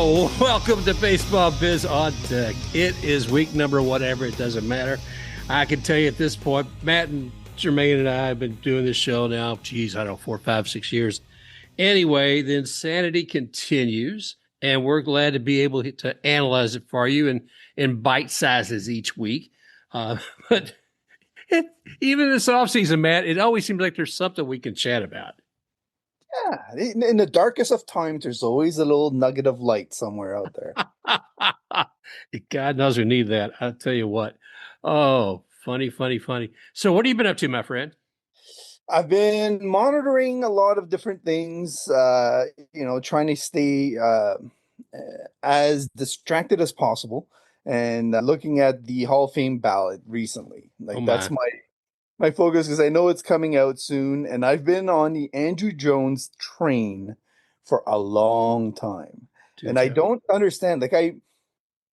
Oh, welcome to Baseball Biz on Deck. It is week number whatever. It doesn't matter. I can tell you at this point, Matt and Jermaine and I have been doing this show now, I don't know, 4, 5, 6 years. Anyway, the insanity continues, and we're glad to be able to analyze it for you in bite sizes each week. But even this offseason, Matt, it always seems like there's something we can chat about. Yeah, in the darkest of times, there's always a little nugget of light somewhere out there. God knows we need that. I'll tell you what. Oh, funny. So what have you been up to, my friend? I've been monitoring a lot of different things, trying to stay as distracted as possible and looking at the Hall of Fame ballot recently. That's my focus because I know it's coming out soon, and I've been on the Andruw Jones train for a long time. And I don't understand.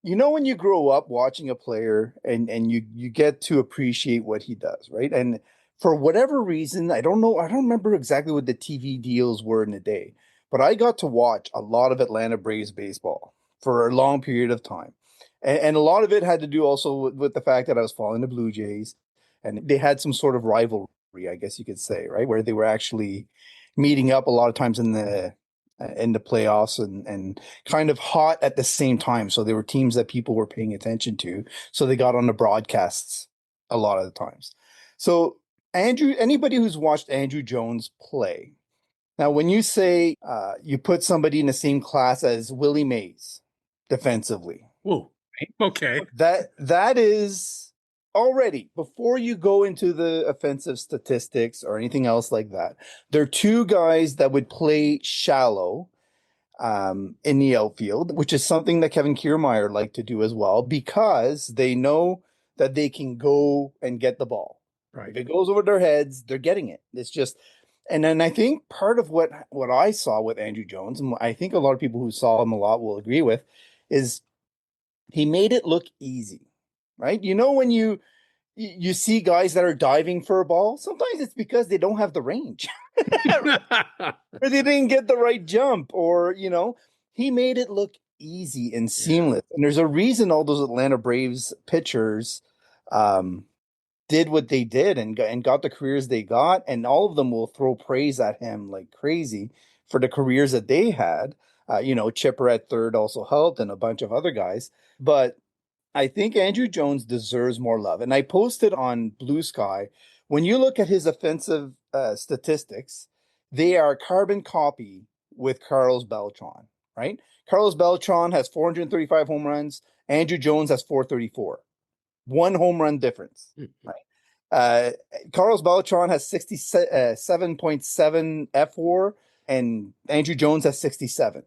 When you grow up watching a player and you get to appreciate what he does, right? And for whatever reason, I don't remember exactly what the TV deals were in the day, but I got to watch a lot of Atlanta Braves baseball for a long period of time. And a lot of it had to do also with the fact that I was following the Blue Jays. And they had some sort of rivalry, I guess you could say, right? Where they were actually meeting up a lot of times in the playoffs and kind of hot at the same time. So there were teams that people were paying attention to. So they got on the broadcasts a lot of the times. So anybody who's watched Andruw Jones play, now when you say you put somebody in the same class as Willie Mays defensively. Whoa, okay. That is... Already, before you go into the offensive statistics or anything else like that, there are two guys that would play shallow in the outfield, which is something that Kevin Kiermaier liked to do as well, because they know that they can go and get the ball. Right. If it goes over their heads, they're getting it. It's just, and then I think part of what I saw with Andruw Jones, and I think a lot of people who saw him a lot will agree with, is he made it look easy. Right? When you see guys that are diving for a ball, sometimes it's because they don't have the range or they didn't get the right jump, or, he made it look easy and seamless. Yeah. And there's a reason all those Atlanta Braves pitchers did what they did and got the careers they got. And all of them will throw praise at him like crazy for the careers that they had. Chipper at third also helped, and a bunch of other guys. But I think Andruw Jones deserves more love. And I posted on Blue Sky, when you look at his offensive statistics, they are carbon copy with Carlos Beltrán, right? Carlos Beltrán has 435 home runs. Andruw Jones has 434. 1 home run difference, right? Carlos Beltrán has 67.7 F4, and Andruw Jones has 67.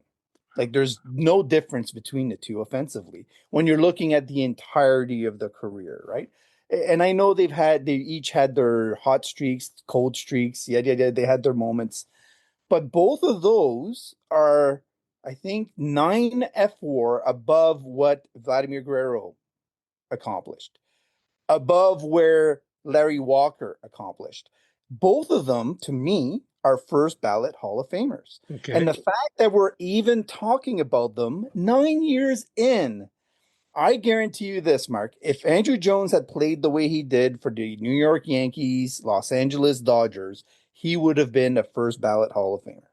There's no difference between the two offensively when you're looking at the entirety of the career, right? And I know they each had their hot streaks, cold streaks. Yeah, they had their moments. But both of those are, I think, 9 F4 above what Vladimir Guerrero accomplished, above where Larry Walker accomplished. Both of them, to me, are first ballot Hall of Famers. Okay. And the fact that we're even talking about them 9 years in, I guarantee you this, Mark, if Andruw Jones had played the way he did for the New York Yankees, Los Angeles Dodgers, he would have been a first ballot Hall of Famer.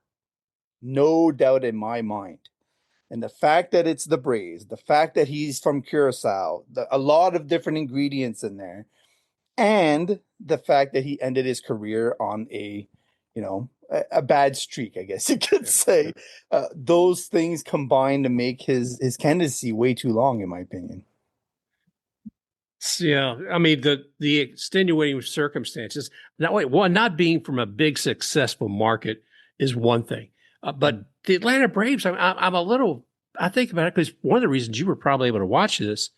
No doubt in my mind. And the fact that it's the Braves, the fact that he's from Curacao, a lot of different ingredients in there, and the fact that he ended his career on a bad streak, I guess you could say. Those things combine to make his candidacy way too long, in my opinion. Yeah, I mean, the extenuating circumstances. Not being from a big successful market is one thing, but the Atlanta Braves, I think about it because one of the reasons you were probably able to watch this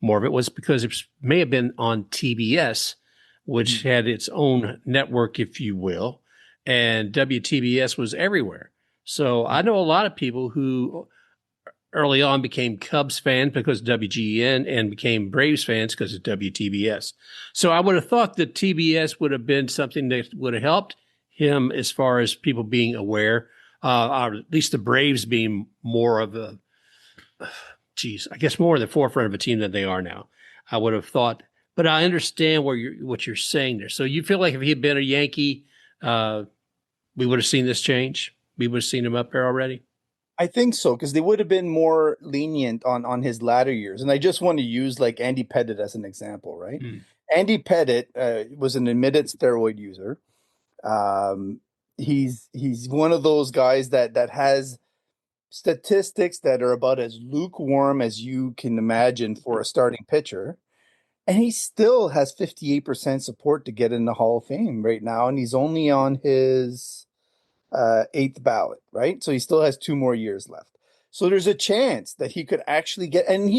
more of it was because it may have been on TBS, which had its own network, if you will. And WTBS was everywhere. So I know a lot of people who early on became Cubs fans because of WGN and became Braves fans because of WTBS. So I would have thought that TBS would have been something that would have helped him as far as people being aware, or at least the Braves being more of geez, I guess more in the forefront of a team than they are now. I would have thought, but I understand what you're saying there. So you feel like if he had been a Yankee, we would have seen this change. We would have seen him up there already. I think so, because they would have been more lenient on his latter years. And I just want to use like Andy Pettitte as an example, right? Mm. Andy Pettitte was an admitted steroid user. Um, he's one of those guys that has statistics that are about as lukewarm as you can imagine for a starting pitcher. And he still has 58% support to get in the Hall of Fame right now. And he's only on his eighth ballot, right? So he still has 2 more years left. So there's a chance that he could actually get, and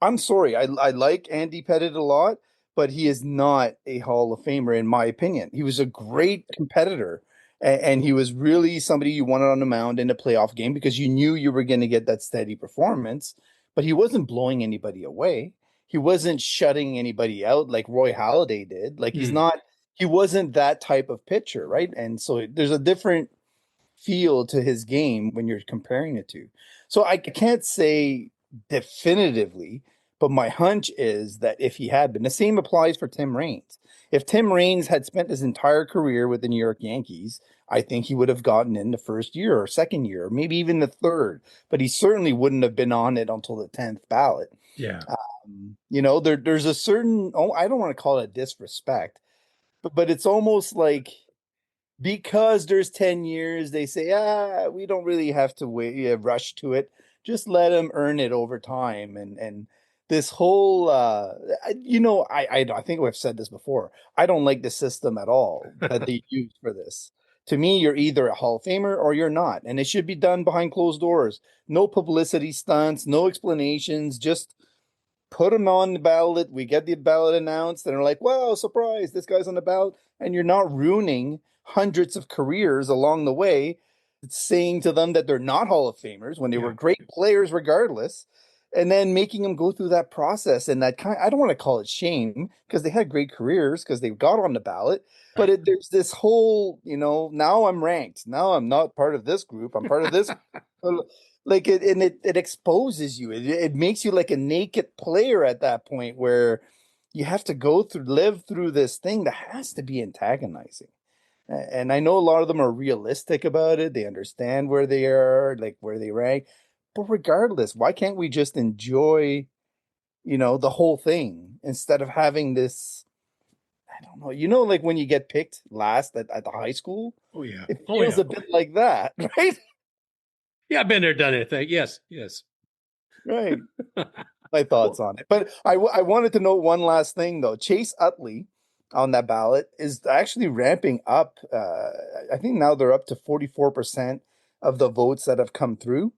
I'm sorry, I like Andy Pettitte a lot, but he is not a Hall of Famer in my opinion. He was a great competitor, and he was really somebody you wanted on the mound in a playoff game because you knew you were going to get that steady performance, but he wasn't blowing anybody away. He wasn't shutting anybody out like Roy Halladay did. Like Mm. he wasn't that type of pitcher, right? And so there's a different feel to his game when you're comparing the two. So I can't say definitively, but my hunch is that if he had been, the same applies for Tim Raines. If Tim Raines had spent his entire career with the New York Yankees, I think he would have gotten in the first year or second year, or maybe even the third, but he certainly wouldn't have been on it until the 10th ballot. Yeah. There's a certain, oh, I don't want to call it disrespect, but it's almost like because there's 10 years, they say, we don't really have to wait, rush to it. Just let them earn it over time. And this whole, I think I've said this before. I don't like the system at all that they use for this. To me, you're either a Hall of Famer or you're not. And it should be done behind closed doors. No publicity stunts, no explanations, just put them on the ballot. We get the ballot announced, and they're like, "Wow, surprise! This guy's on the ballot," and you're not ruining hundreds of careers along the way, saying to them that they're not Hall of Famers when they Yeah. were great players regardless, and then making them go through that process and that kind. I don't want to call it shame because they had great careers because they got on the ballot, but Right. there's this whole, now I'm ranked. Now I'm not part of this group. I'm part of this. Like it exposes you. It makes you like a naked player at that point where you have to live through this thing that has to be antagonizing. And I know a lot of them are realistic about it. They understand where they are, like where they rank. But regardless, why can't we just enjoy, the whole thing instead of having this, I don't know, like when you get picked last at the high school, Oh yeah. it Oh feels yeah. a bit like that, right? Yeah. I've been there, done it. Yes. Yes. Right. My thoughts Well, on it. But I wanted to know one last thing though. Chase Utley on that ballot is actually ramping up. I think now they're up to 44% of the votes that have come through.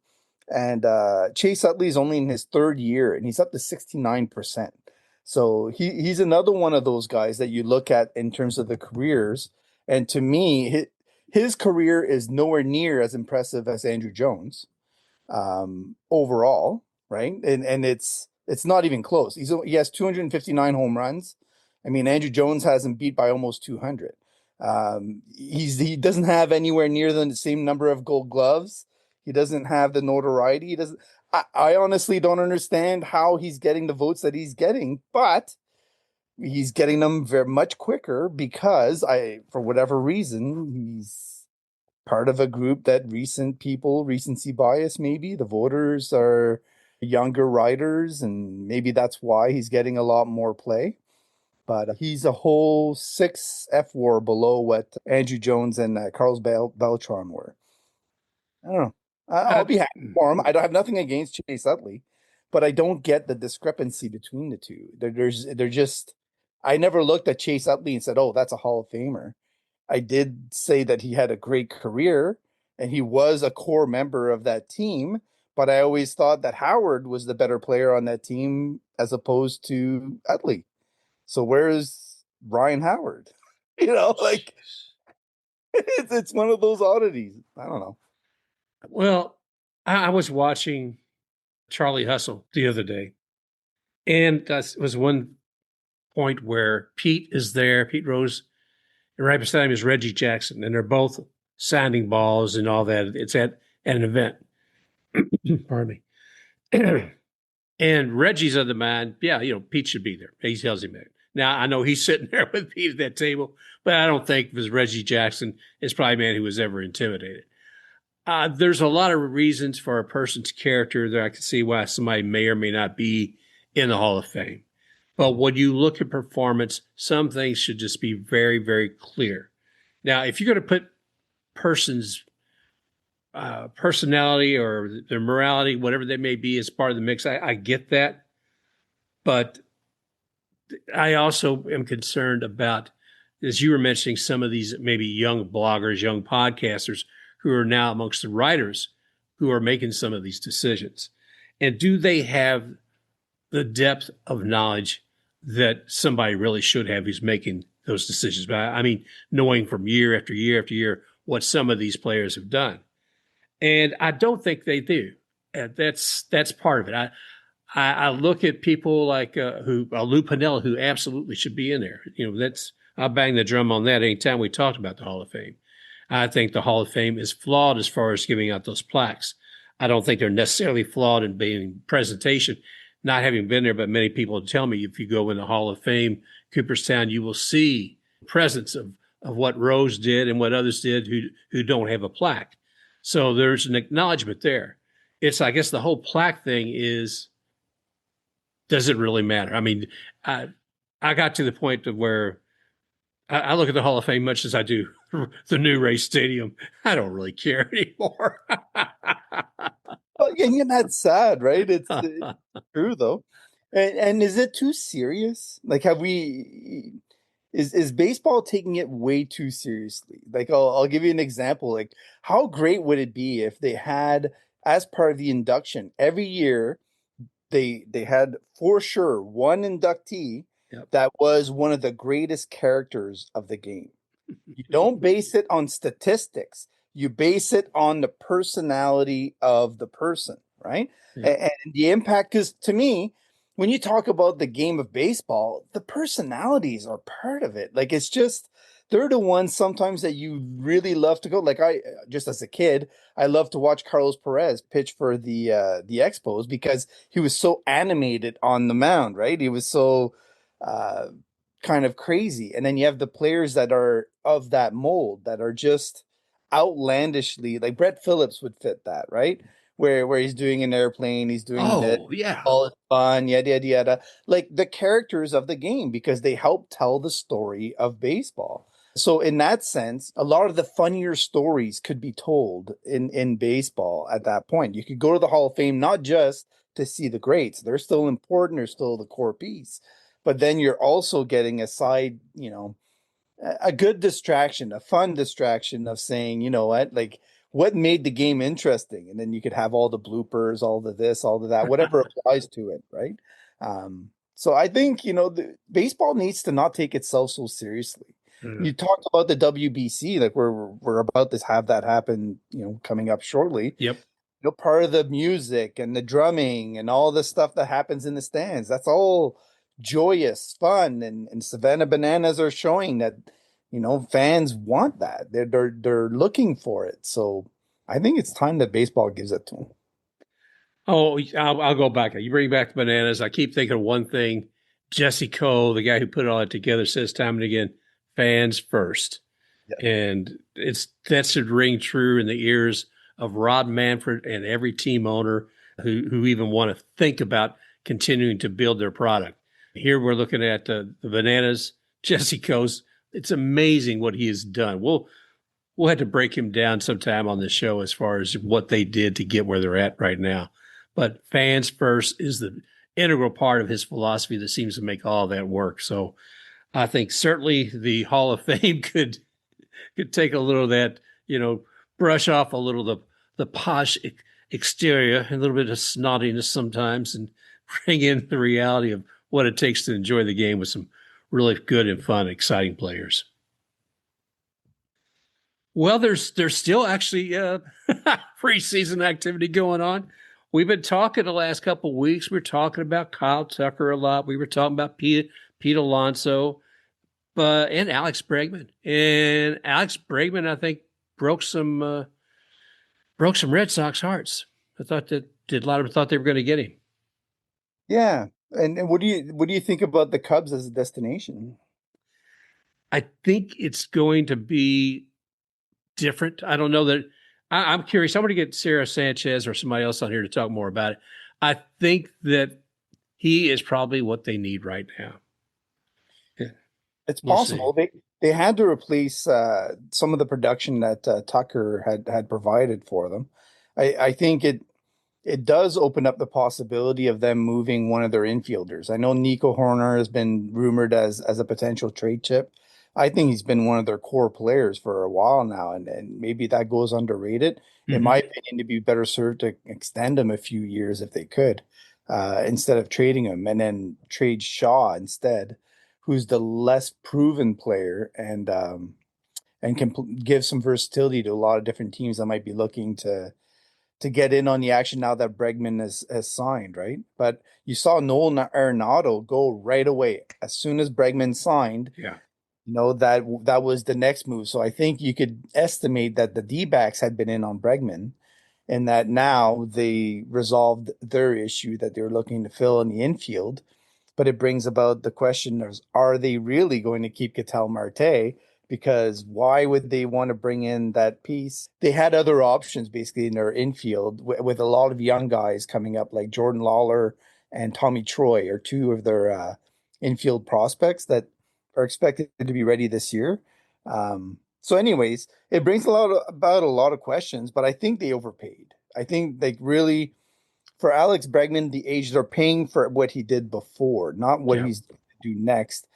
And Chase Utley is only in his third year and he's up to 69%. So he's another one of those guys that you look at in terms of the careers. And to me, his career is nowhere near as impressive as Andruw Jones overall, right? And it's not even close. He has 259 home runs. I mean, Andruw Jones has him beat by almost 200. He doesn't have anywhere near the same number of Gold Gloves. He doesn't have the notoriety. He doesn't. I honestly don't understand how he's getting the votes that he's getting, but he's getting them very much quicker because for whatever reason, he's part of a group that recency bias, maybe the voters are younger riders, and maybe that's why he's getting a lot more play. But he's a whole six F war below what Andruw Jones and Carlos Beltrán were. I don't know. I'll uh, be happy for him. I don't have nothing against Chase Utley, but I don't get the discrepancy between the two. They're just. I never looked at Chase Utley and said, "Oh, that's a Hall of Famer." I did say that he had a great career and he was a core member of that team, but I always thought that Howard was the better player on that team as opposed to Utley. So where's Ryan Howard? Like it's one of those oddities. I don't know. well, I was watching Charlie Hustle the other day, and that was one point where Pete is there, Pete Rose, and right beside him is Reggie Jackson, and they're both sounding balls and all that. It's at an event. Pardon me. And Reggie's of the mind, yeah, Pete should be there. He tells him that. Now, I know he's sitting there with Pete at that table, but I don't think it was Reggie Jackson is probably a man who was ever intimidated. There's a lot of reasons for a person's character that I can see why somebody may or may not be in the Hall of Fame. But when you look at performance, some things should just be very, very clear. Now, if you're going to put person's personality or their morality, whatever they may be, as part of the mix, I get that. But I also am concerned about, as you were mentioning, some of these maybe young bloggers, young podcasters who are now amongst the writers who are making some of these decisions. And do they have the depth of knowledge that somebody really should have who's making those decisions? But I mean, knowing from year after year after year what some of these players have done. And I don't think they do. That's part of it. I look at people like Lou Piniella, who absolutely should be in there. I'll bang the drum on that anytime we talked about the Hall of Fame. I think the Hall of Fame is flawed as far as giving out those plaques. I don't think they're necessarily flawed in being presentation. Not having been there, but many people tell me if you go in the Hall of Fame, Cooperstown, you will see presence of what Rose did and what others did who don't have a plaque. So there's an acknowledgement there. It's, I guess, the whole plaque thing is, does it really matter? I mean, I got to the point of where I look at the Hall of Fame much as I do the new Race Stadium. I don't really care anymore. Well, and that's sad, right? It's true though. And is it too serious? Like, is baseball taking it way too seriously? Like, I'll give you an example. Like, how great would it be if they had, as part of the induction, every year they had for sure one inductee that was one of the greatest characters of the game. You don't base it on statistics. You base it on the personality of the person, right? Yeah. And the impact, because to me, when you talk about the game of baseball, the personalities are part of it. Like, it's just, they're the ones sometimes that you really love to go. Like, just as a kid, I loved to watch Carlos Perez pitch for the Expos because he was so animated on the mound, right? He was so kind of crazy. And then you have the players that are of that mold that are just outlandishly, like Brett Phillips would fit that, right? Where he's doing an airplane, he's doing this, all fun, yada yada yada. Like the characters of the game, because they help tell the story of baseball. So in that sense, a lot of the funnier stories could be told in baseball at that point. You could go to the Hall of Fame not just to see the greats. They're still important, they're still the core piece. But then you're also getting a side, a good distraction, a fun distraction of saying, you know like what made the game interesting? And then you could have all the bloopers, all the this, all the that, whatever applies to it, right? So I think, the baseball needs to not take itself so seriously. You talked about the WBC, like we're about to have that happen, coming up shortly. Yep. Part of the music and the drumming and all the stuff that happens in the stands, that's all joyous, fun, and Savannah Bananas are showing that, fans want that. They're looking for it. So I think it's time that baseball gives it to them. Oh, I'll go back. You bring back the Bananas. I keep thinking of one thing. Jesse Cole, the guy who put all that together, says time and again, fans first. Yeah. And that should ring true in the ears of Rod Manfred and every team owner who even want to think about continuing to build their product. Here we're looking at the Bananas, Jesse Coase. It's amazing what he has done. We'll have to break him down sometime on the show as far as what they did to get where they're at right now. But fans first is the integral part of his philosophy that seems to make all that work. So I think certainly the Hall of Fame could take a little of that, brush off a little the posh exterior, a little bit of snottiness sometimes, and bring in the reality of what it takes to enjoy the game with some really good and fun, exciting players. Well, there's still actually preseason activity going on. We've been talking the last couple of weeks. We're talking about Kyle Tucker a lot. We were talking about Pete Alonso, and Alex Bregman. And Alex Bregman, I think, broke some Red Sox hearts. I thought that a lot of them thought they were going to get him. Yeah. And what do you think about the Cubs as a destination? I think it's going to be different. I don't know that. I'm curious. I want to get Sarah Sanchez or somebody else on here to talk more about it. I think that he is probably what they need right now. Yeah, It's we'll see. possible they had to replace some of the production that Tucker had provided for them. I think it does open up the possibility of them moving one of their infielders. I know Nico Horner has been rumored as a potential trade chip. I think he's been one of their core players for a while now, and maybe that goes underrated. In my Mm-hmm. opinion, to be better served to extend him a few years if they could, instead of trading him and then trade Shaw instead, who's the less proven player and can give some versatility to a lot of different teams that might be looking to get in on the action now that Bregman has signed, right? But you saw Nolan Arenado go right away as soon as Bregman signed. Yeah. That was the next move. So I think you could estimate that the D-backs had been in on Bregman, and that now they resolved their issue that they were looking to fill in the infield. But it brings about the question of, are they really going to keep Ketel Marte? Because why would they want to bring in that piece? They had other options basically in their infield with a lot of young guys coming up, like Jordan Lawler and Tommy Troy are two of their infield prospects that are expected to be ready this year. So, anyways, it brings about a lot of questions, but I think they overpaid. I think they really, for Alex Bregman, the age they're paying for what he did before, not what Yeah. he's going to do next,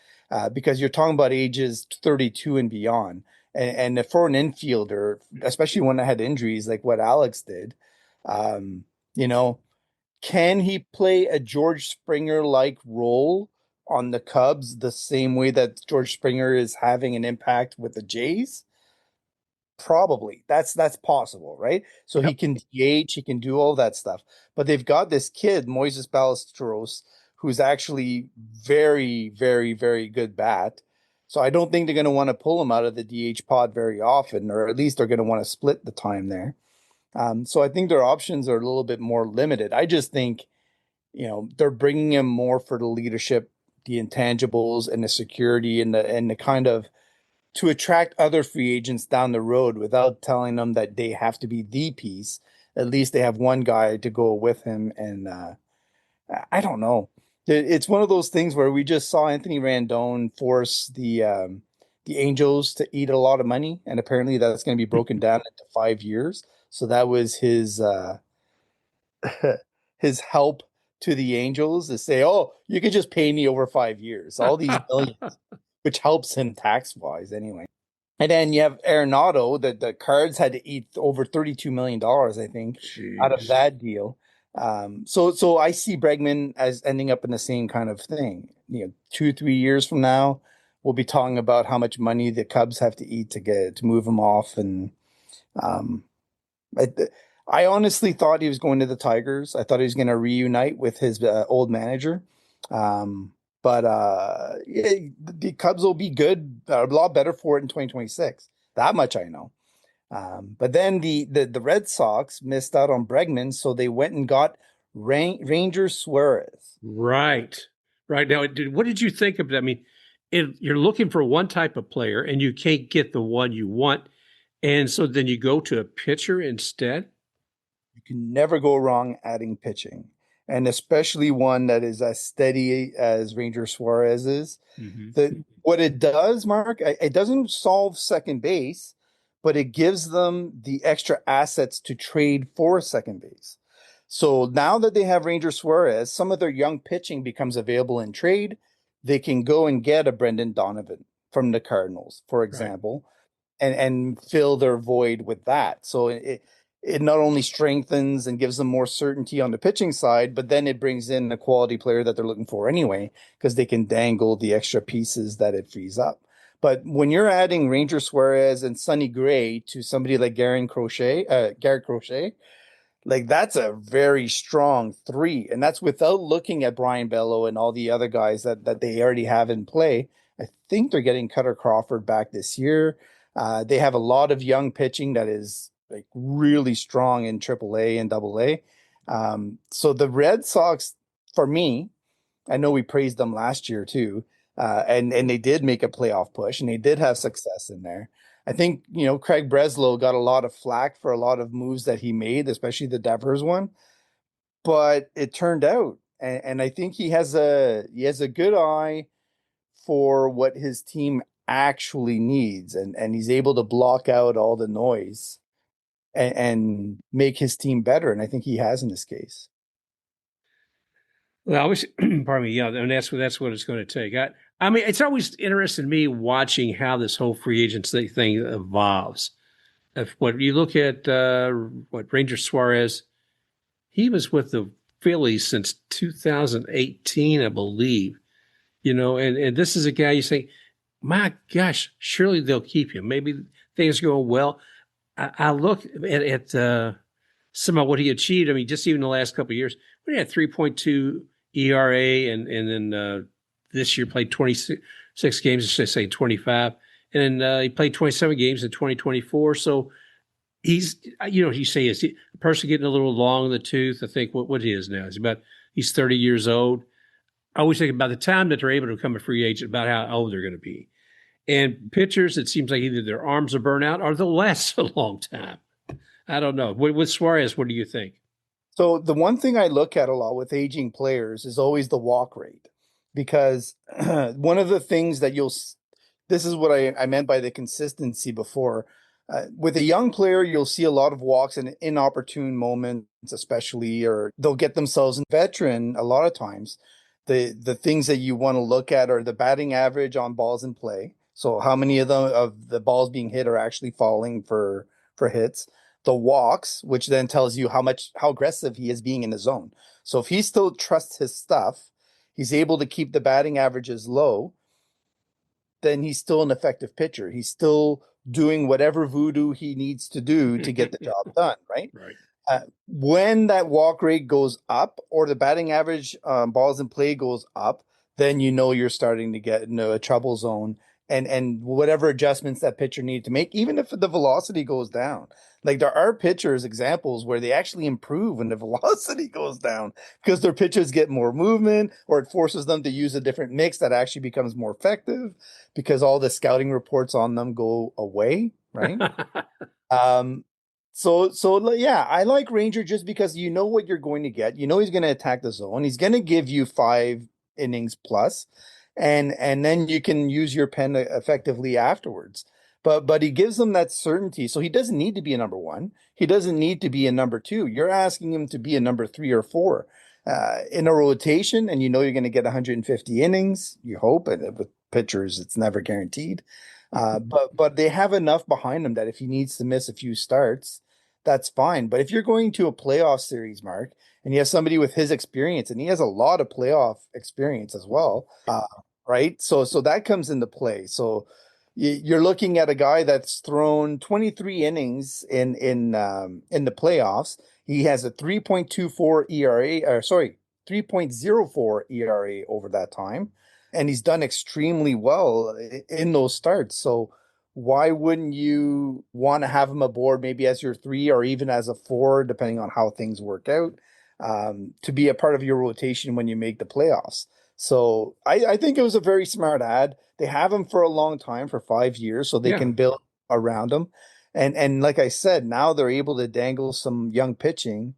because you're talking about ages 32 and beyond. And for an infielder, especially one that had injuries like what Alex did, um, you know, can he play a George Springer like role on the Cubs the same way that George Springer is having an impact with the Jays? Probably. That's possible, right? So he Yep. can DH, he can do all that stuff. But they've got this kid, Moises Ballesteros, who's actually very, very, very good bat. So I don't think they're going to want to pull him out of the DH pod very often, or at least they're going to want to split the time there. So I think their options are a little bit more limited. I just think, they're bringing him more for the leadership, the intangibles, and the security and the kind of to attract other free agents down the road without telling them that they have to be the piece. At least they have one guy to go with him. And I don't know. It's one of those things where we just saw Anthony Rendon force the Angels to eat a lot of money, and apparently that's going to be broken down into 5 years. So that was his help to the Angels to say, "Oh, you could just pay me over 5 years, all these millions," which helps him tax wise anyway. And then you have Arenado, that the Cards had to eat over $32 million, I think, out of Jeez. that deal. So I see Bregman as ending up in the same kind of thing. 2, 3 years from now, we'll be talking about how much money the Cubs have to eat to move him off. And um, I, I honestly thought he was going to the Tigers. I thought he was going to reunite with his old manager. But yeah, the Cubs will be good, a lot better for it in 2026. That much I know. But then the Red Sox missed out on Bregman, so they went and got Ranger Suarez. Right. Right. Now, what did you think of that? I mean, you're looking for one type of player and you can't get the one you want. And so then you go to a pitcher instead. You can never go wrong adding pitching, and especially one that is as steady as Ranger Suarez is. Mm-hmm. What it does, Mark, it doesn't solve second base, but it gives them the extra assets to trade for second base. So now that they have Ranger Suarez, some of their young pitching becomes available in trade. They can go and get a Brendan Donovan from the Cardinals, for Right. example, and fill their void with that. So it not only strengthens and gives them more certainty on the pitching side, but then it brings in a quality player that they're looking for anyway, because they can dangle the extra pieces that it frees up. But when you're adding Ranger Suarez and Sonny Gray to somebody like Garrett Crochet, like that's a very strong three. And that's without looking at Brian Bello and all the other guys that they already have in play. I think they're getting Cutter Crawford back this year. They have a lot of young pitching that is like really strong in AAA and AA. So the Red Sox, for me, I know we praised them last year too, and they did make a playoff push and they did have success in there. I think Craig Breslow got a lot of flack for a lot of moves that he made, especially the Devers one, but it turned out, and I think he has a good eye for what his team actually needs, and he's able to block out all the noise and make his team better. And I think he has in this case. Well, I wish, pardon me, yeah, and that's what it's going to take. I mean, it's always interested me watching how this whole free agency thing evolves. If what you look at, what Ranger Suarez, he was with the Phillies since 2018, I believe. And this is a guy you say, my gosh, surely they'll keep him. Maybe things are going well. I look at some of what he achieved. I mean, just even the last couple of years, when he had 3.2 ERA, and then this year played 26 games, I should say 25, and then he played 27 games in 2024. So he's, you say, is he a person getting a little long in the tooth? I think what he is now is he's 30 years old. I always think about the time that they're able to become a free agent, about how old they're going to be. And pitchers, it seems like either their arms are burnt out or they'll last a long time. I don't know. With Suarez, what do you think? So the one thing I look at a lot with aging players is always the walk rate, because one of the things that this is what I meant by the consistency before. With a young player, you'll see a lot of walks in inopportune moments, especially, or they'll get themselves in. Veteran, a lot of times, the things that you want to look at are the batting average on balls in play. So how many of the balls being hit are actually falling for hits? The walks, which then tells you how aggressive he is being in the zone. So if he still trusts his stuff, he's able to keep the batting averages low, then he's still an effective pitcher. He's still doing whatever voodoo he needs to do to get the job done, right? Right. When that walk rate goes up or the batting average balls in play goes up, then you're starting to get into a trouble zone, and whatever adjustments that pitcher needed to make, even if the velocity goes down. Like there are pitchers examples where they actually improve when the velocity goes down because their pitchers get more movement, or it forces them to use a different mix that actually becomes more effective because all the scouting reports on them go away, right? So yeah, I like Ranger just because you know what you're going to get. You know he's going to attack the zone. He's going to give you 5 innings plus, and then you can use your pen effectively afterwards. But he gives them that certainty, so he doesn't need to be a number one. He doesn't need to be a number two. You're asking him to be a number 3 or 4 in a rotation, and you're going to get 150 innings. You hope, and with pitchers, it's never guaranteed. But they have enough behind him that if he needs to miss a few starts, that's fine. But if you're going to a playoff series, Mark, and you have somebody with his experience, and he has a lot of playoff experience as well, right? So that comes into play. So you're looking at a guy that's thrown 23 innings in the playoffs. He has a 3.24 ERA, or sorry, 3.04 ERA over that time, and he's done extremely well in those starts. So why wouldn't you want to have him aboard maybe as your 3 or even as a 4, depending on how things work out, to be a part of your rotation when you make the playoffs? So I think it was a very smart ad. They have him for a long time, for 5 years, so they can build around him. And like I said, now they're able to dangle some young pitching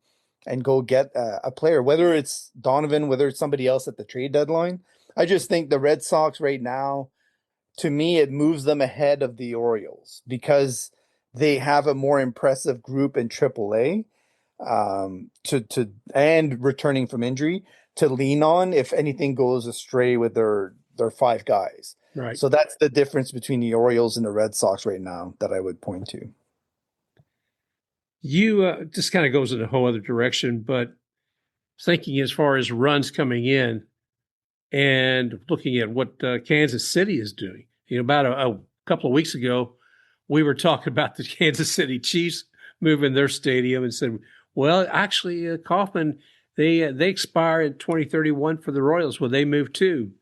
and go get a player, whether it's Donovan, whether it's somebody else at the trade deadline. I just think the Red Sox right now, to me, it moves them ahead of the Orioles because they have a more impressive group in AAA, and returning from injury to lean on if anything goes astray with their 5 guys. Right. So that's the difference between the Orioles and the Red Sox right now that I would point to. You this kind of goes in a whole other direction, but thinking as far as runs coming in and looking at what Kansas City is doing. About a couple of weeks ago, we were talking about the Kansas City Chiefs moving their stadium and said, well, actually, Kauffman, they expire in 2031 for the Royals. Well, they move too.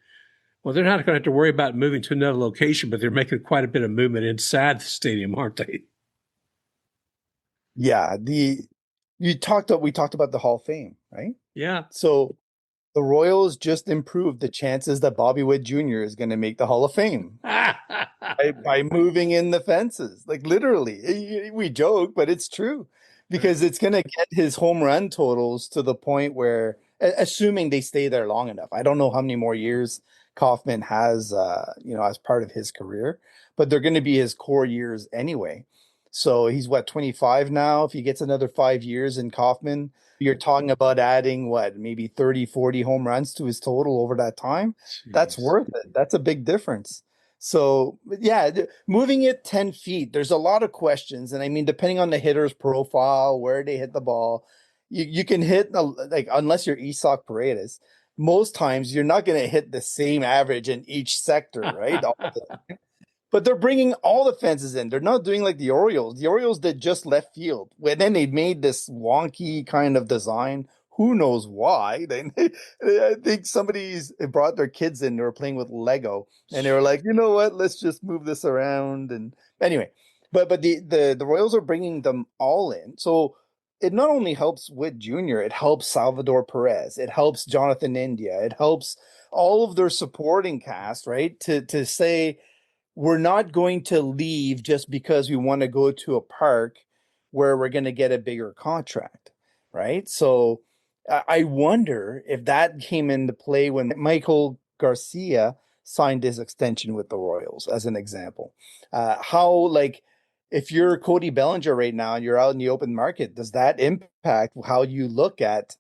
Well, they're not going to have to worry about moving to another location, but they're making quite a bit of movement inside the stadium, aren't they? Yeah, the we talked about the Hall of Fame, right? Yeah. So the Royals just improved the chances that Bobby Witt Jr. is going to make the Hall of Fame by moving in the fences. Like literally, we joke, but it's true because it's going to get his home run totals to the point where, assuming they stay there long enough. I don't know how many more years Kauffman has, as part of his career, but they're going to be his core years anyway. So he's what, 25 now? If he gets another 5 years in Kauffman, you're talking about adding what, maybe 30, 40 home runs to his total over that time. That's Jeez. worth it. That's a big difference. So yeah, moving it 10 feet, there's a lot of questions. And I mean, depending on the hitter's profile, where they hit the ball, you can hit like, unless you're Isak Paredes, most times you're not going to hit the same average in each sector, right? But they're bringing all the fences in. They're not doing like the Orioles. The Orioles did just left field. And then they made this wonky kind of design. Who knows why? I think somebody's brought their kids in. They were playing with Lego, and they were like, you know what? Let's just move this around. And anyway, but the Royals are bringing them all in. So it not only helps Witt Jr., it helps Salvador Perez, it helps Jonathan India, it helps all of their supporting cast, right? To say we're not going to leave just because we want to go to a park where we're going to get a bigger contract, right? So I wonder if that came into play when Michael Garcia signed his extension with the Royals, as an example. How, like, if you're Cody Bellinger right now and you're out in the open market, does that impact how you look at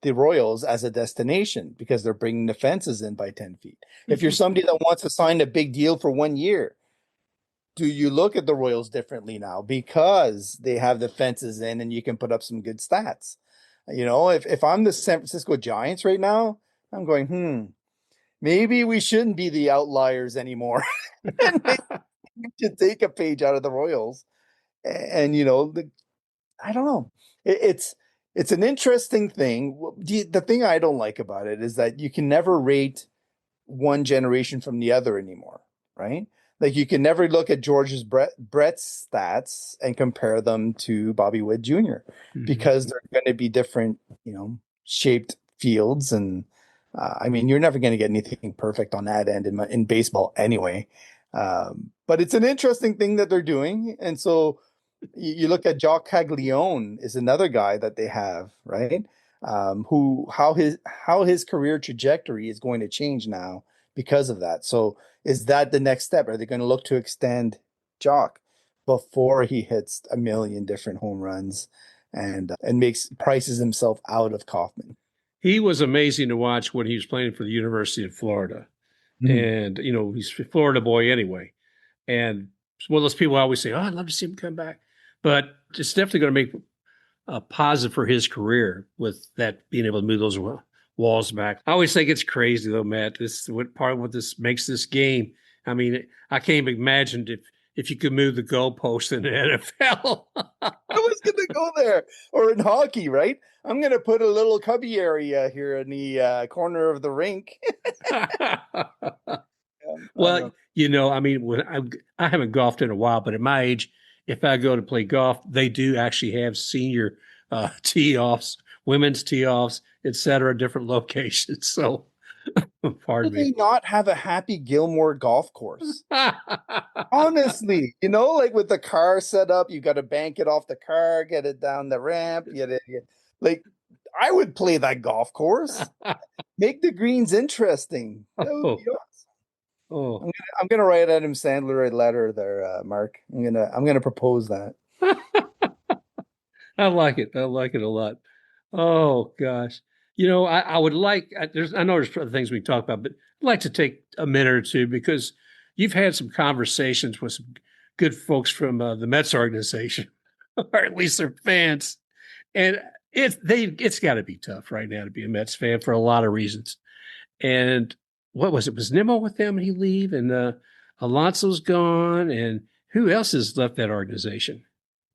the Royals as a destination because they're bringing the fences in by 10 feet? If you're somebody that wants to sign a big deal for 1 year, do you look at the Royals differently now because they have the fences in and you can put up some good stats? If I'm the San Francisco Giants right now, I'm going, maybe we shouldn't be the outliers anymore. And maybe we should take a page out of the Royals. And, I don't know. It's an interesting thing. The thing I don't like about it is that you can never rate one generation from the other anymore, right? Like you can never look at Brett's stats and compare them to Bobby Witt Jr. Mhm. because they're going to be different, shaped fields, and I mean, you're never going to get anything perfect on that end in baseball anyway. But it's an interesting thing that they're doing, and so you look at Jock Caglione is another guy that they have, right? Who how his career trajectory is going to change now because of that. So is that the next step? Are they going to look to extend Jock before he hits a million different home runs and makes prices himself out of Kauffman? He was amazing to watch when he was playing for the University of Florida. Mhm. And, he's a Florida boy anyway. And one of those people always say, "Oh, I'd love to see him come back." But it's definitely going to make a positive for his career with that being able to move those walls back. I always think it's crazy though, Matt. This what part of what this makes this game. I mean, I can't even imagine if you could move the goalpost in the NFL. I was going to go there, or in hockey, right? I'm going to put a little cubby area here in the corner of the rink. I don't Well, know. I mean, I haven't golfed in a while, but at my age, if I go to play golf, they do actually have senior tee offs, women's tee offs, et cetera, different locations. So, Do pardon me. they not have a Happy Gilmore golf course? Honestly, like with the car set up, you got to bank it off the car, get it down the ramp. Like, I would play that golf course. Make the greens interesting. That would be Oh, awesome. oh. I'm gonna write Adam Sandler a letter there, Mark. I'm gonna propose that. I like it. I like it a lot. Oh gosh. I would like I know there's other things we can talk about, but I'd like to take a minute or two because you've had some conversations with some good folks from the Mets organization, or at least their fans. And it's got to be tough right now to be a Mets fan for a lot of reasons. And what was it? Was Nimmo with them and he leave? And Alonso's gone. And who else has left that organization?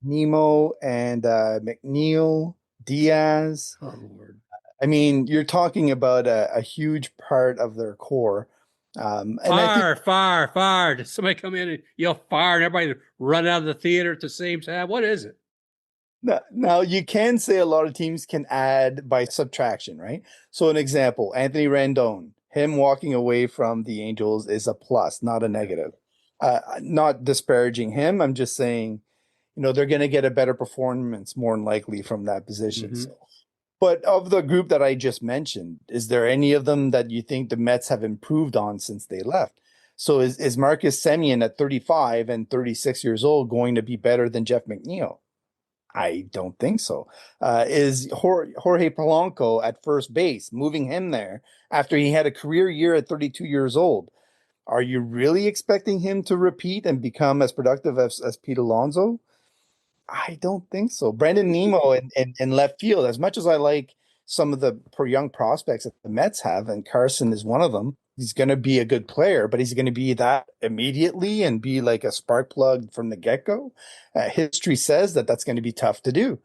Nemo and McNeil, Diaz. Oh Lord. I mean, you're talking about a huge part of their core. And I think Fire, fire, fire. Did somebody come in and yell fire and everybody run out of the theater at the same time? What is it? Now, you can say a lot of teams can add by subtraction, right? So an example, Anthony Rendon, him walking away from the Angels is a plus, not a Yeah. negative. Not disparaging him. I'm just saying, they're going to get a better performance more than likely from that position. Hmm. So, but of the group that I just mentioned, is there any of them that you think the Mets have improved on since they left? So is Marcus Semien at 35 and 36 years old going to be better than Jeff McNeil? I don't think so. Is Jorge Polanco at first base, moving him there after he had a career year at 32 years old? Are you really expecting him to repeat and become as productive as Pete Alonso? I don't think so. Brandon Nemo in left field, as much as I like some of the young prospects that the Mets have, and Carson is one of them, he's going to be a good player, but he's going to be that immediately and be like a spark plug from the get-go. History says that that's going to be tough to do.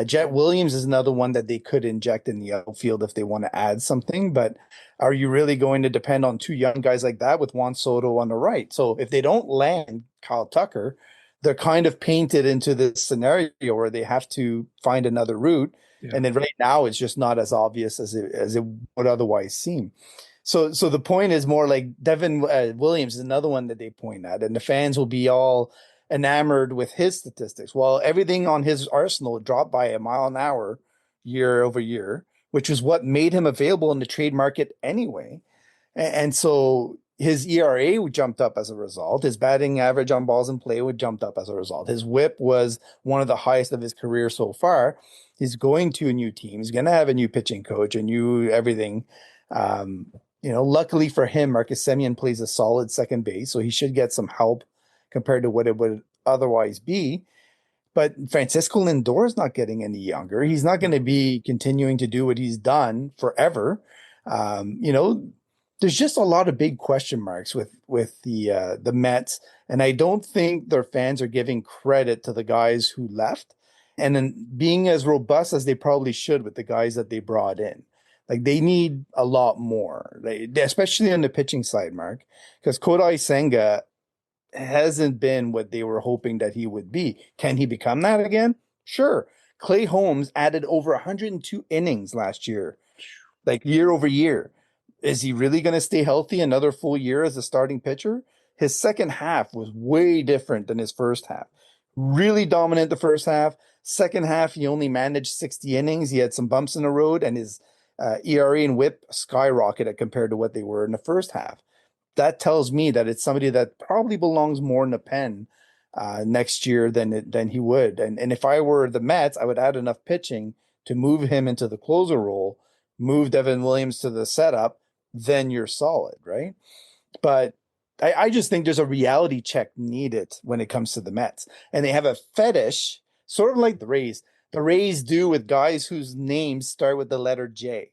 Jet Williams is another one that they could inject in the outfield if they want to add something, but are you really going to depend on two young guys like that with Juan Soto on the right? So if they don't land Kyle Tucker, they're kind of painted into this scenario where they have to find another route. Yeah. And then right now it's just not as obvious as it would otherwise seem. So the point is more like Devin Williams is another one that they point at, and the fans will be all enamored with his statistics. Well, everything on his arsenal dropped by a mile an hour year over year, which is what made him available in the trade market anyway. And so his ERA jumped up as a result. His batting average on balls in play would jumped up as a result. His WHIP was one of the highest of his career so far. He's going to a new team. He's going to have a new pitching coach, a new everything. Luckily for him, Marcus Semien plays a solid second base, so he should get some help compared to what it would otherwise be. But Francisco Lindor is not getting any younger. He's not going to be continuing to do what he's done forever. Um, you know, there's just a lot of big question marks with the Mets, and I don't think their fans are giving credit to the guys who left, and then being as robust as they probably should with the guys that they brought in. Like they need a lot more, especially on the pitching side, Mark, because Kodai Senga hasn't been what they were hoping that he would be. Can he become that again? Sure. Clay Holmes added over 102 innings last year, like year over year. Is he really going to stay healthy another full year as a starting pitcher? His second half was way different than his first half. Really dominant the first half. Second half, he only managed 60 innings. He had some bumps in the road, and his ERA and WHIP skyrocketed compared to what they were in the first half. That tells me that it's somebody that probably belongs more in the pen next year than he would. And if I were the Mets, I would add enough pitching to move him into the closer role, move Devin Williams to the setup, then you're solid, right? But I just think there's a reality check needed when it comes to the Mets. And they have a fetish, sort of like the Rays. The Rays do with guys whose names start with the letter J,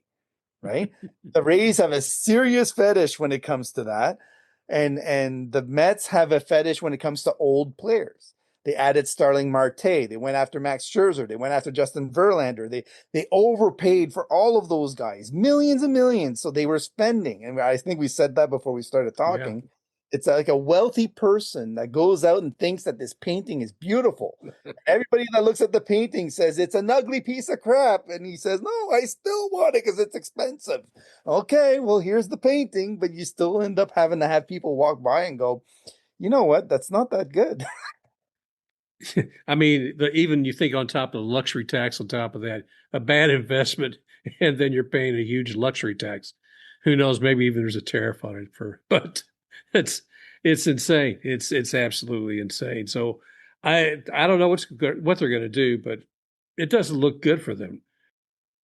right? The Rays have a serious fetish when it comes to that. And the Mets have a fetish when it comes to old players. They added Starling Marte. They went after Max Scherzer. They went after Justin Verlander. They overpaid for all of those guys, millions and millions. So they were spending. And I think we said that before we started Yeah. talking. It's like a wealthy person that goes out and thinks that this painting is beautiful. Everybody that looks at the painting says it's an ugly piece of crap. And he says, no, I still want it because it's expensive. Okay, well, here's the painting, but you still end up having to have people walk by and go, you know what? That's not that good. I mean, even you think on top of the luxury tax on top of that, a bad investment, and then you're paying a huge luxury tax. Who knows? Maybe even there's a tariff on it but it's it's insane. It's absolutely insane. So I don't know what they're going to do, but it doesn't look good for them.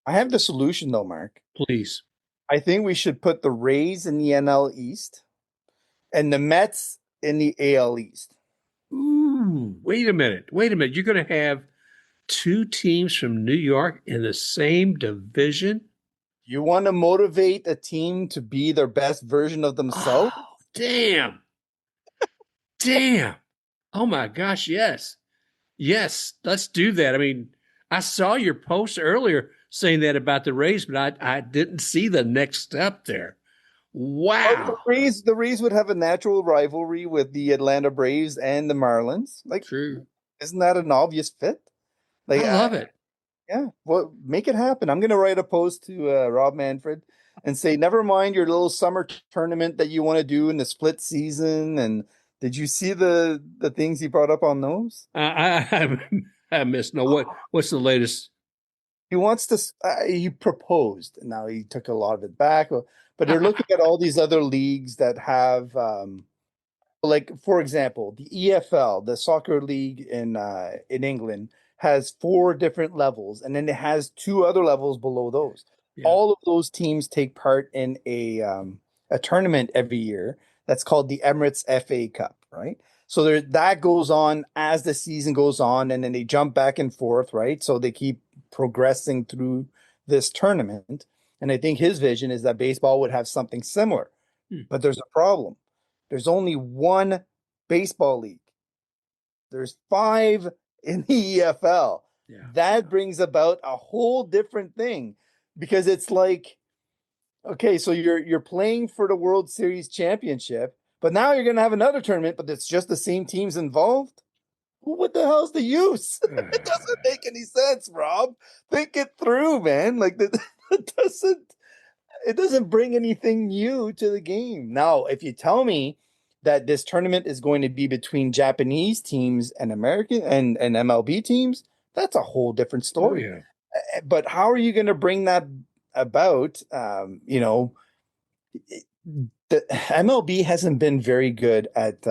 I have the solution though, Mark. Please. I think we should put the Rays in the NL East and the Mets in the AL East. Ooh, wait a minute. Wait a minute. You're going to have two teams from New York in the same division? You want to motivate a team to be their best version of themselves? Oh, damn. Damn. Oh my gosh, yes. Yes, let's do that. I mean, I saw your post earlier saying that about the Rays, but I didn't see the next step there. Well, the Wow. Rays, the Rays would have a natural rivalry with the Atlanta Braves and the Marlins. Like, True. isn't that an obvious fit? Like, I love it. yeah, well, make it happen. I'm gonna write a post to Rob Manfred and say, never mind your little summer tournament that you want to do in the split season. And did you see the things he brought up on those? I missed. No, what's the latest? He wants to. He proposed. Now he took a lot of it back, but they're looking at all these other leagues that have, like for example, the EFL, the soccer league in England, has four different levels, and then it has two other levels below those. Yeah. All of those teams take part in a tournament every year that's called the Emirates FA Cup, right? So there that goes on as the season goes on, and then they jump back and forth, right? So they keep progressing through this tournament. And I think his vision is that baseball would have something similar. Hmm. But there's a problem. There's only one baseball league. There's five in the EFL. Yeah. That brings about a whole different thing because it's like, okay, so you're playing for the World Series championship, but now you're gonna have another tournament, but it's just the same teams involved. What the hell's the use? It doesn't make any sense, Rob. Think it through, man. Like that it doesn't bring anything new to the game. Now, if you tell me that this tournament is going to be between Japanese teams and American and MLB teams, that's a whole different Oh story. yeah. But how are you going to bring that about? The MLB hasn't been very good at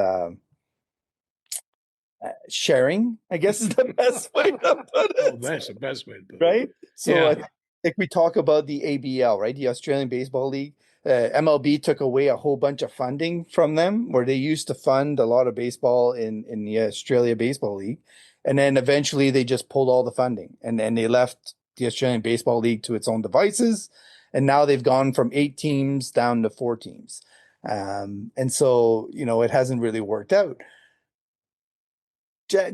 sharing, I guess is the best way to put Oh, it. that's the best way to put it. Right? So Yeah. I think we talk about the ABL, right? The Australian Baseball League. MLB took away a whole bunch of funding from them, where they used to fund a lot of baseball in the Australia Baseball League, and then eventually they just pulled all the funding, and they left the Australian Baseball League to its own devices, and now they've gone from 8 teams down to 4 teams, and so it hasn't really worked out.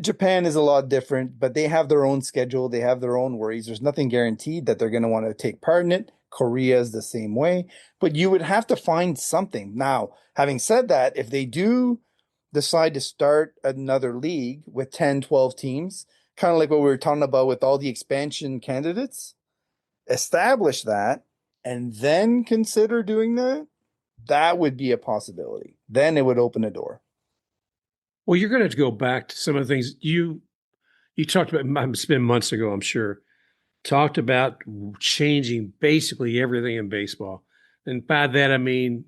Japan is a lot different, but they have their own schedule. They have their own worries. There's nothing guaranteed that they're going to want to take part in it. Korea is the same way, but you would have to find something. Now, having said that, if they do decide to start another league with 10, 12 teams, kind of like what we were talking about with all the expansion candidates, establish that and then consider doing that, that would be a possibility. Then it would open a door. Well, you're going to have to go back to some of the things you talked about. It's been months ago, I'm sure. Talked about changing basically everything in baseball, and by that I mean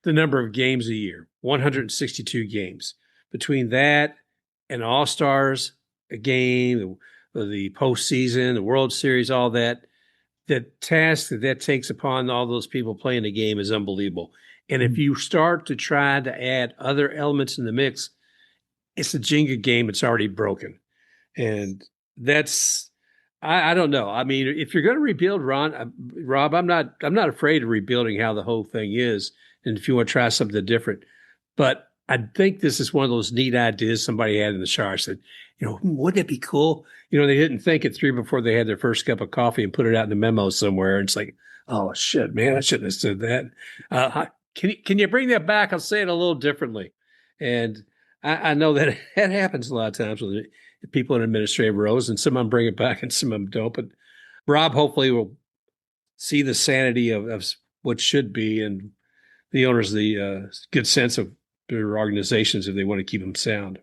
the number of games a year, 162 games. Between that and All Stars, a game, the postseason, the World Series, all that, the task that takes upon all those people playing the game is unbelievable. And if you start to try to add other elements in the mix, it's a Jenga game. It's already broken. And that's, I don't know. I mean, if you're going to rebuild, Rob, I'm not afraid of rebuilding how the whole thing is. And if you want to try something different, but I think this is one of those neat ideas somebody had in the shower. Said, wouldn't it be cool? They didn't think it through before they had their first cup of coffee and put it out in a memo somewhere. And it's like, oh shit, man, I shouldn't have said that. Can you bring that back? I'll say it a little differently. And I know that that happens a lot of times with people in administrative roles, and some of them bring it back and some of them don't. But Rob hopefully will see the sanity of what should be, and the owners the good sense of their organizations if they want to keep them sound.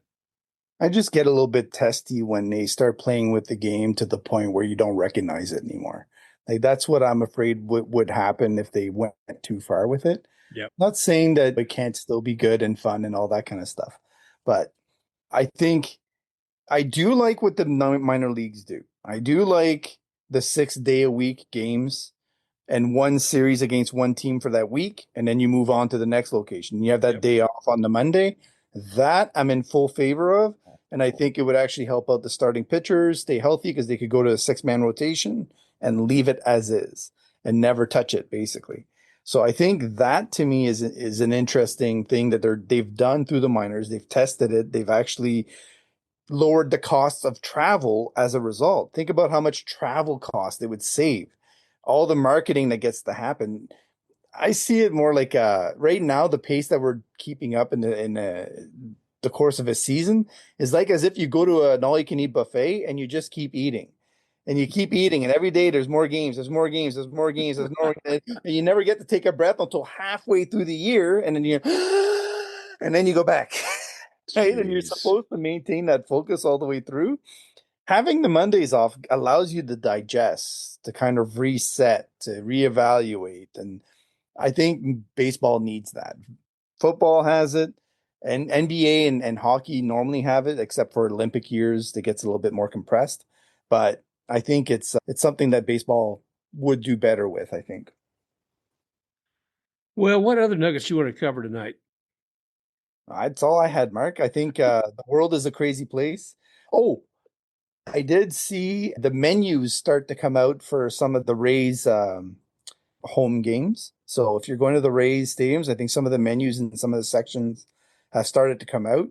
I just get a little bit testy when they start playing with the game to the point where you don't recognize it anymore. Like that's what I'm afraid would happen if they went too far with it. Yep. Not saying that it can't still be good and fun and all that kind of stuff, but I think I do like what the minor leagues do. I do like the 6 day a week games and one series against one team for that week, and then you move on to the next location. You have that Yep. day off on the Monday. That I'm in full favor of. And I think it would actually help out the starting pitchers stay healthy because they could go to a 6 man rotation and leave it as is and never touch it, basically. So I think that to me is an interesting thing that they've done through the minors. They've tested it. They've actually lowered the costs of travel as a result. Think about how much travel cost they would save. All the marketing that gets to happen. I see it more like right now the pace that we're keeping up in the the course of a season is like as if you go to an all-you-can-eat buffet and you just keep eating. And you keep eating, and every day there's more games, there's more games, there's more games, there's more, and you never get to take a breath until halfway through the year, and then you and then you go back. Right? And you're Jeez. supposed to maintain that focus all the way through. Having the Mondays off allows you to digest, to kind of reset, to reevaluate. And I think baseball needs that. Football has it, and NBA and hockey normally have it, except for Olympic years, that gets a little bit more compressed. But I think it's something that baseball would do better with, I think. Well, what other nuggets you want to cover tonight? That's all I had, Mark. I think the world is a crazy place. Oh, I did see the menus start to come out for some of the Rays home games. So if you're going to the Rays stadiums, I think some of the menus and some of the sections have started to come out.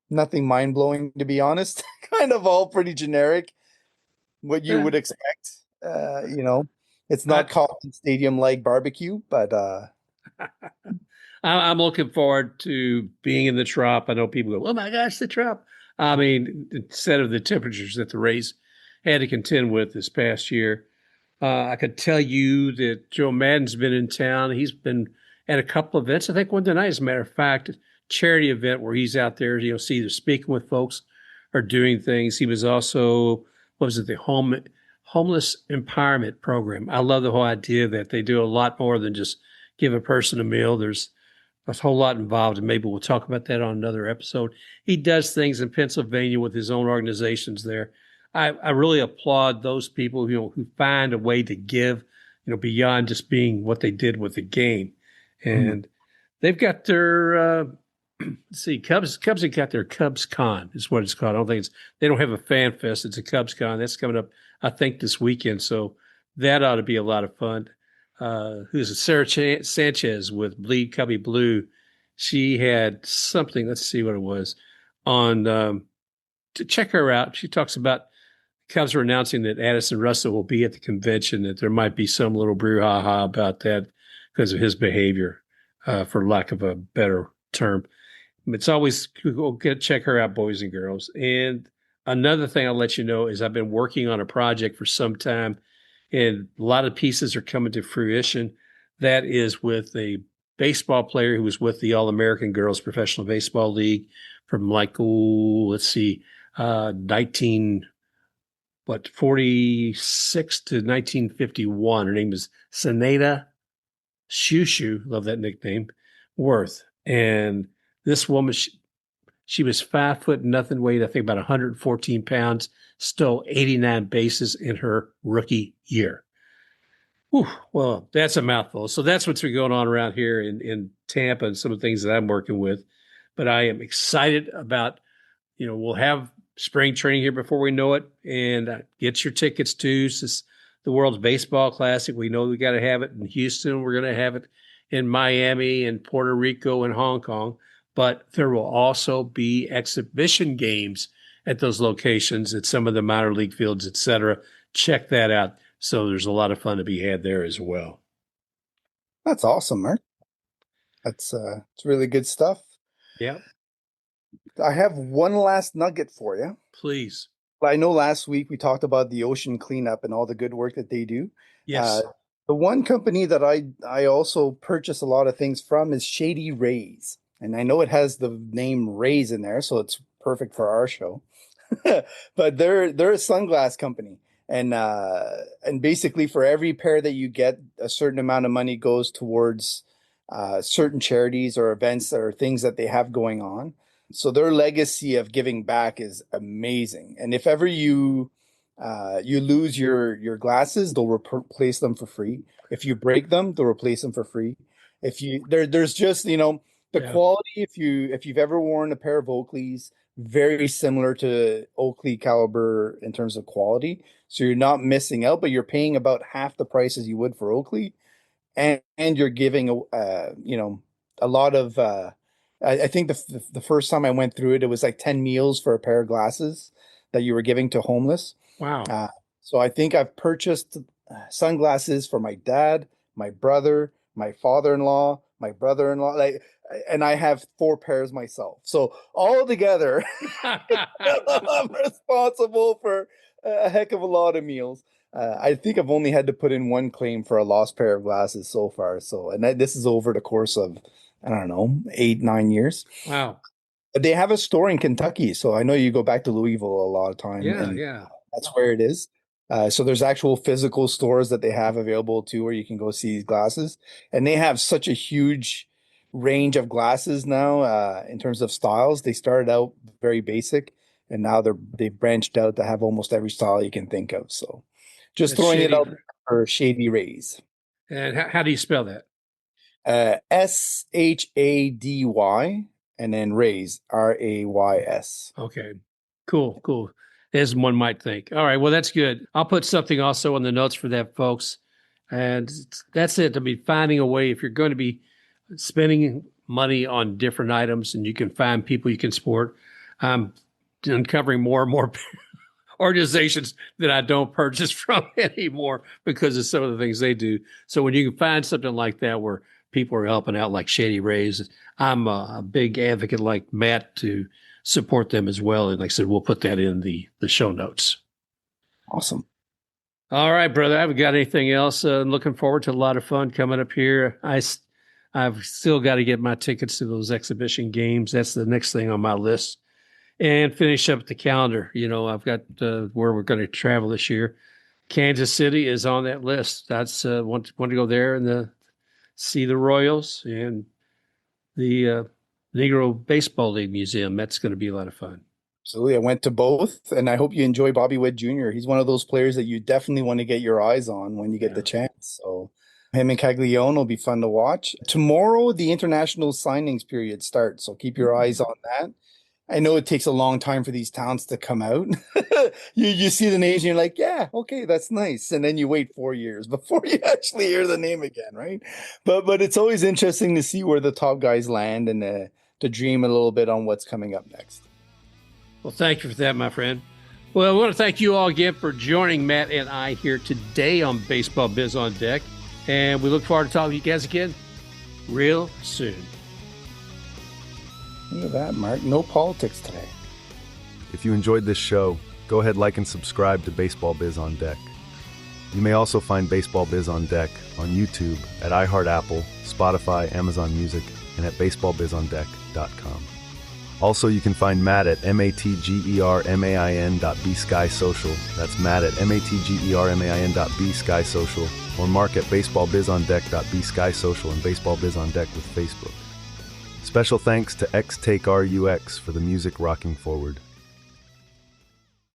Nothing mind blowing, to be honest. Kind of all pretty generic, what you Eh, would expect. You know, it's I, not Kauffman Stadium like barbecue, but I'm looking forward to being in the Trop. I know people go, "Oh my gosh, the Trop!" I mean, instead of the temperatures that the Rays had to contend with this past year, I could tell you that Joe Madden's been in town. He's been at a couple of events. I think one tonight, as a matter of fact, charity event where he's out there. You'll see either speaking with folks or doing things. He was also, what was it, the homeless empowerment program. I love the whole idea that they do a lot more than just give a person a meal. There's a whole lot involved, and maybe we'll talk about that on another episode. He does things in Pennsylvania with his own organizations there. I really applaud those people who find a way to give, beyond just being what they did with the game. Mhm. And they've got their let's see, Cubs have got their Cubs Con is what it's called. I don't think they don't have a fan fest. It's a Cubs Con. That's coming up, I think, this weekend. So that ought to be a lot of fun. Who's it? Sanchez with Bleed Cubby Blue. She had something. Let's see what it was on. To check her out. She talks about Cubs were announcing that Addison Russell will be at the convention. That there might be some little brouhaha about that because of his behavior, for lack of a better term. It's always go check her out, boys and girls. And another thing I'll let you know is I've been working on a project for some time, and a lot of pieces are coming to fruition. That is with a baseball player who was with the All American Girls Professional Baseball League from like, oh, let's see, 46 to 1951. Her name is Saneda Shushu, love that nickname, Worth. And this woman, she was 5 foot nothing, weighed I think about 114 pounds, stole 89 bases in her rookie year. Whew, well, that's a mouthful. So that's what's been going on around here in Tampa and some of the things that I'm working with. But I am excited about, we'll have spring training here before we know it. And get your tickets to the World's Baseball Classic. We know we got to have it in Houston. We're going to have it in Miami and Puerto Rico and Hong Kong. But there will also be exhibition games at those locations at some of the minor league fields, et cetera. Check that out. So there's a lot of fun to be had there as well. That's awesome, Mark. It's really good stuff. Yeah, I have one last nugget for you. please. I know last week we talked about the ocean cleanup and all the good work that they do. Uh, Yes. the one company that I also purchase a lot of things from is Shady Rays, and I know it has the name Rays in there, so it's perfect for our show. But they're a sunglass company, and basically for every pair that you get, a certain amount of money goes towards certain charities or events or things that they have going on. So their legacy of giving back is amazing. And if ever you lose your glasses, they'll replace them for free. If you break them, they'll replace them for free. If you there's just the Yeah. quality. If you've ever worn a pair of Oakleys, very similar to Oakley caliber in terms of quality. So you're not missing out, but you're paying about half the price as you would for Oakley, and you're giving a lot of I think the first time I went through it, it was like 10 meals for a pair of glasses that you were giving to homeless. Wow. So I think I've purchased sunglasses for my dad, my brother, my father-in-law, my brother-in-law. Like and I have 4 pairs myself. So all together, I'm responsible for a heck of a lot of meals. I think I've only had to put in 1 claim for a lost pair of glasses so far. So, and this is over the course of, I don't know, 8, 9 years. Wow. They have a store in Kentucky. So I know you go back to Louisville a lot of time. Yeah, And yeah. that's where it is. So there's actual physical stores that they have available too, where you can go see these glasses. And they have such a huge range of glasses now in terms of styles. They started out very basic, and now they've branched out to have almost every style you can think of. So just That's throwing it Shady. out for Shady Rays. And how do you spell that? Shady, and then Rays, Rays. Okay. Cool, cool. As one might think. All right. Well, that's good. I'll put something also in the notes for that, folks. And that's it. I mean, finding a way, if you're going to be spending money on different items and you can find people you can support, I'm uncovering more and more organizations that I don't purchase from anymore because of some of the things they do. So when you can find something like that where people are helping out, like Shady Rays, I'm a big advocate like Matt to support them as well. And like I said, we'll put that in the show notes. Awesome. All right, brother. I haven't got anything else. Looking forward to a lot of fun coming up here. I've still got to get my tickets to those exhibition games. That's the next thing on my list. And finish up the calendar. You know, I've got where we're going to travel this year. Kansas City is on that list. That's want to go there and see the Royals and the Negro Baseball League Museum. That's going to be a lot of fun. Absolutely. I went to both, and I hope you enjoy Bobby Witt Jr. He's one of those players that you definitely want to get your eyes on when you get the chance. So him and Caglione will be fun to watch. Tomorrow, the international signings period starts, so keep your eyes on that. I know it takes a long time for these talents to come out. You see the names and you're like, yeah, okay, that's nice. And then you wait 4 years before you actually hear the name again, right? But it's always interesting to see where the top guys land and to dream a little bit on what's coming up next. Well, thank you for that, my friend. Well, I want to thank you all again for joining Matt and I here today on Baseball Biz on Deck. And we look forward to talking to you guys again real soon. Look at that, Mark. No politics today. If you enjoyed this show, go ahead, like, and subscribe to Baseball Biz on Deck. You may also find Baseball Biz on Deck on YouTube, at iHeartApple, Spotify, Amazon Music, and at baseballbizondeck.com. Also, you can find Matt at matgermain.bskysocial. That's Matt at matgermain.bskysocial, or Mark at baseballbizondeck.bskysocial and Baseball Biz on Deck with Facebook. Special thanks to XTakeRUX for the music rocking forward.